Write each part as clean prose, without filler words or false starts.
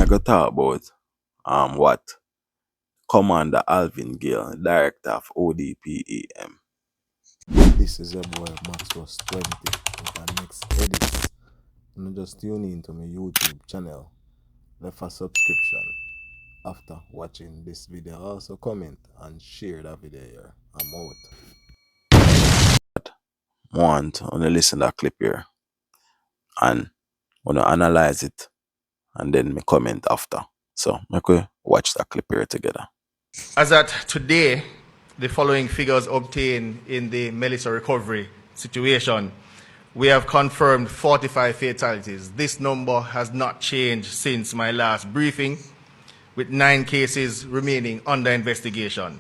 going to talk about what Commander Alvin Gayle, Director of ODPEM. This is your boy Max was 20 with our next edit. And just tune in to my YouTube channel. Left a subscription after watching this video. Also comment and share that video here. I'm out. Want to listen to that clip here and want to analyze it and then me comment after. So make we watch that clip here together. As at today, the following figures obtained in the Mellisa recovery situation. We have confirmed 45 fatalities. This number has not changed since my last briefing, with 9 cases remaining under investigation.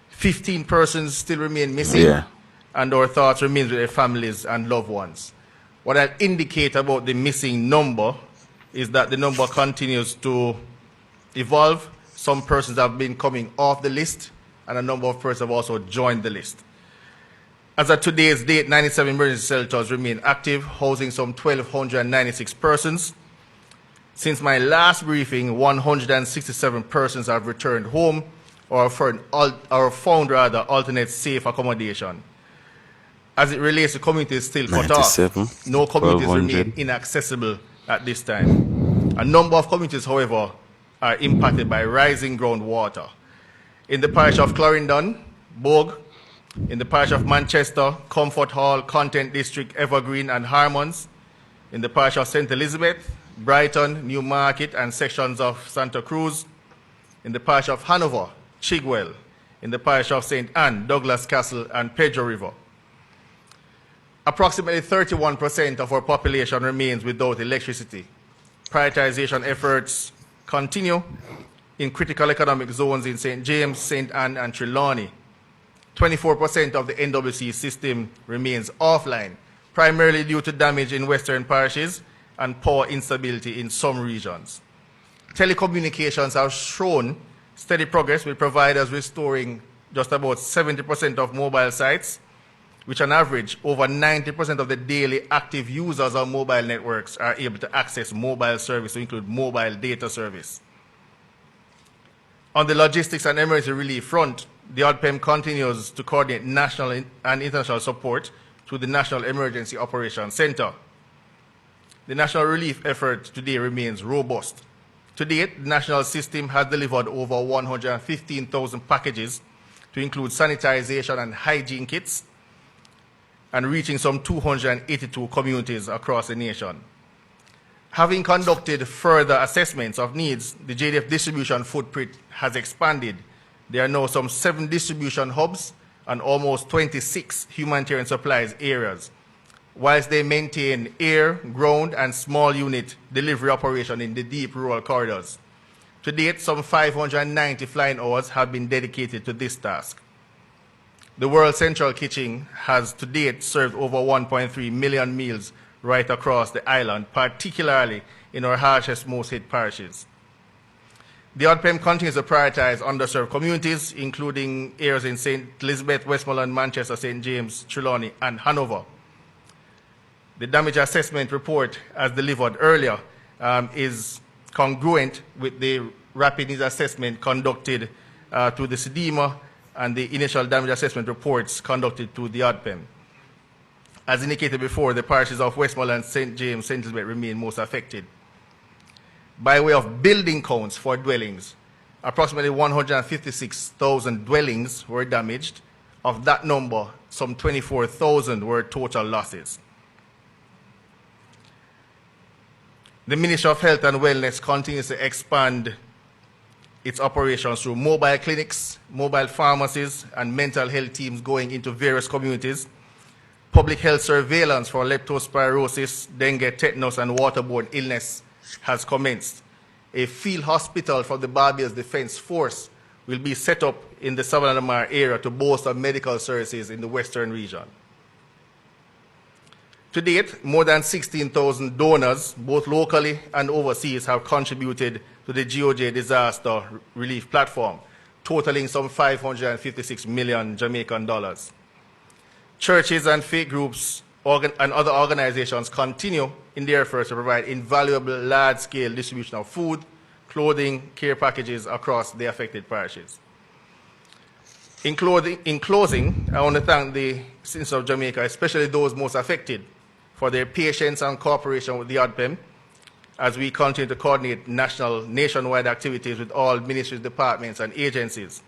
15 persons still remain missing, and our thoughts remain with their families and loved ones. What I'll indicate about the missing number is that the number continues to evolve. Some persons have been coming off the list, and a number of persons have also joined the list. As of today's date, 97 emergency shelters remain active, housing some 1,296 persons. Since my last briefing, 167 persons have returned home or found alternate safe accommodation. As it relates to communities still cut off, no communities remain inaccessible at this time. A number of communities, however, are impacted by rising groundwater. In the parish of Clarendon, Bogue, in the parish of Manchester, Comfort Hall, Content District, Evergreen and Harmons, in the parish of St. Elizabeth, Brighton, Newmarket and sections of Santa Cruz, in the parish of Hanover, Chigwell, in the parish of St. Anne, Douglas Castle and Pedro River. Approximately 31% of our population remains without electricity. Prioritization efforts continue in critical economic zones in St. James, St. Anne and Trelawney. 24% of the NWC system remains offline, primarily due to damage in western parishes and power instability in some regions. Telecommunications have shown steady progress, with providers restoring just about 70% of mobile sites, which on average, over 90% of the daily active users of mobile networks are able to access mobile service, to include mobile data service. On the logistics and emergency relief front, the ODPEM continues to coordinate national and international support through the National Emergency Operations Center. The national relief effort today remains robust. To date, the national system has delivered over 115,000 packages to include sanitization and hygiene kits, and reaching some 282 communities across the nation. Having conducted further assessments of needs, the JDF distribution footprint has expanded. There are now some 7 distribution hubs and almost 26 humanitarian supplies areas, whilst they maintain air, ground, and small unit delivery operation in the deep rural corridors. To date, some 590 flying hours have been dedicated to this task. The World Central Kitchen has to date served over 1.3 million meals right across the island, particularly in our harshest, most hit parishes. The ODPEM continues to prioritize underserved communities, including areas in St. Elizabeth, Westmoreland, Manchester, St. James, Trelawney, and Hanover. The damage assessment report, as delivered earlier, is congruent with the rapid needs assessment conducted through the SEDEMA and the initial damage assessment reports conducted through the ODPEM. As indicated before, the parishes of Westmoreland, St. James, St. Elizabeth remain most affected. By way of building counts for dwellings, approximately 156,000 dwellings were damaged. Of that number, some 24,000 were total losses. The Ministry of Health and Wellness continues to expand its operations through mobile clinics, mobile pharmacies, and mental health teams going into various communities. Public health surveillance for leptospirosis, dengue, tetanus, and waterborne illness has commenced. A field hospital for the Barbados Defense Force will be set up in the Savannah area to bolster medical services in the western region. To date, more than 16,000 donors, both locally and overseas, have contributed to the GOJ disaster relief platform, totaling some 556 million Jamaican dollars. Churches and faith groups and other organizations continue in their efforts to provide invaluable large-scale distribution of food, clothing, care packages across the affected parishes. In closing, I want to thank the citizens of Jamaica, especially those most affected, for their patience and cooperation with the ODPEM as we continue to coordinate nationwide activities with all ministries, departments, and agencies.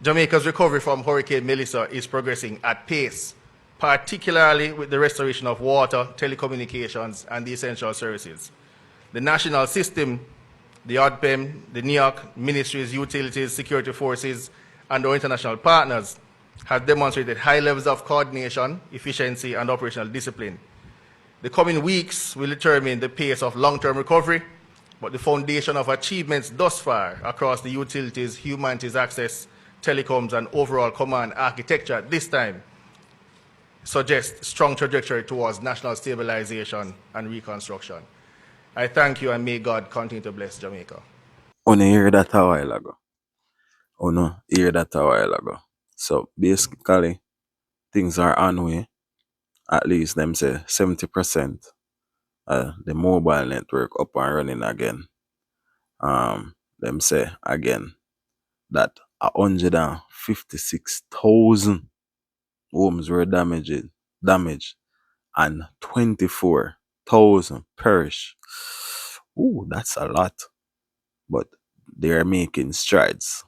Jamaica's recovery from Hurricane Mellisa is progressing at pace, particularly with the restoration of water, telecommunications, and the essential services. The national system, the ODPEM, the NEOC, ministries, utilities, security forces, and our international partners have demonstrated high levels of coordination, efficiency, and operational discipline. The coming weeks will determine the pace of long-term recovery, but the foundation of achievements thus far across the utilities, humanities access, telecoms, and overall command architecture at this time suggests strong trajectory towards national stabilization and reconstruction. I thank you, and may God continue to bless Jamaica. Wanna hear that a while ago. Wanna hear that a while ago. So basically, things are on way. At least them say 70% the mobile network up and running again. Them say again that 156,000 homes were damaged and 24,000 perish. Ooh, that's a lot. But they are making strides.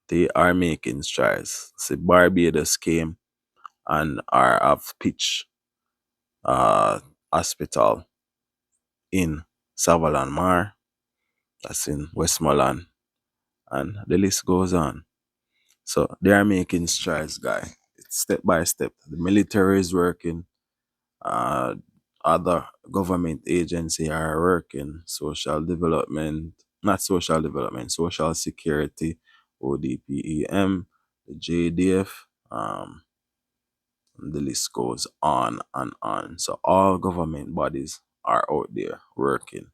They are making strides. See, Barbados came and are have pitch hospital in Savalan Mar, that's in Westmoreland, and the list goes on. So they are making strides, guy. It's step by step. The military is working. Uh, Other government agency are working. Social development, not social development, social security, ODPEM, the JDF. The list goes on and on. So all government bodies are out there working.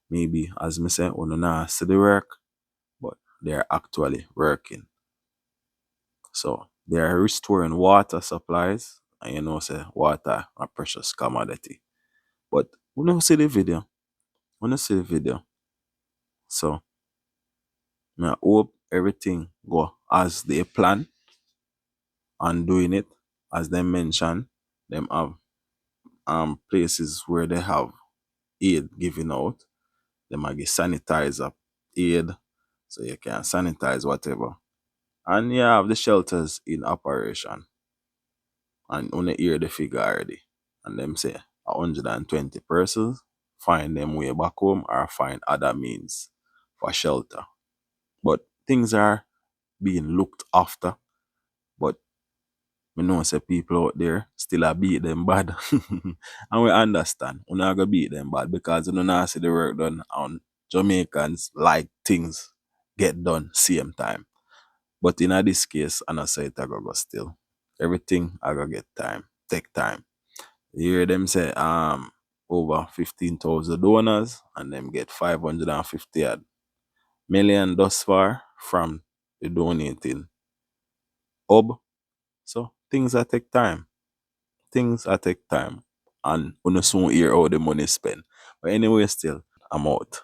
Maybe as me say, we not see the work, but they are actually working. So they are restoring water supplies, and you know, say water a precious commodity. But we don't see the video. We don't see the video. So I hope everything go as they plan and doing it as they mention. Them have places where they have aid given out. They might get sanitizer aid, so you can sanitize whatever. And you have the shelters in operation. And only hear the figure already. And them say 120 persons find them way back home or find other means for shelter. But things are being looked after. But we know say people out there still a beat them bad. And we understand. We're not gonna beat them bad because we don't not see the work done on Jamaicans like things get done same time. But in this case, I say it I go still. Everything I go get time. Take time. You hear them say over 15,000 donors and them get 550 million thus far from the donating hub. So things that take time. Things that take time. And we soon hear how the money spent. But anyway, still, I'm out.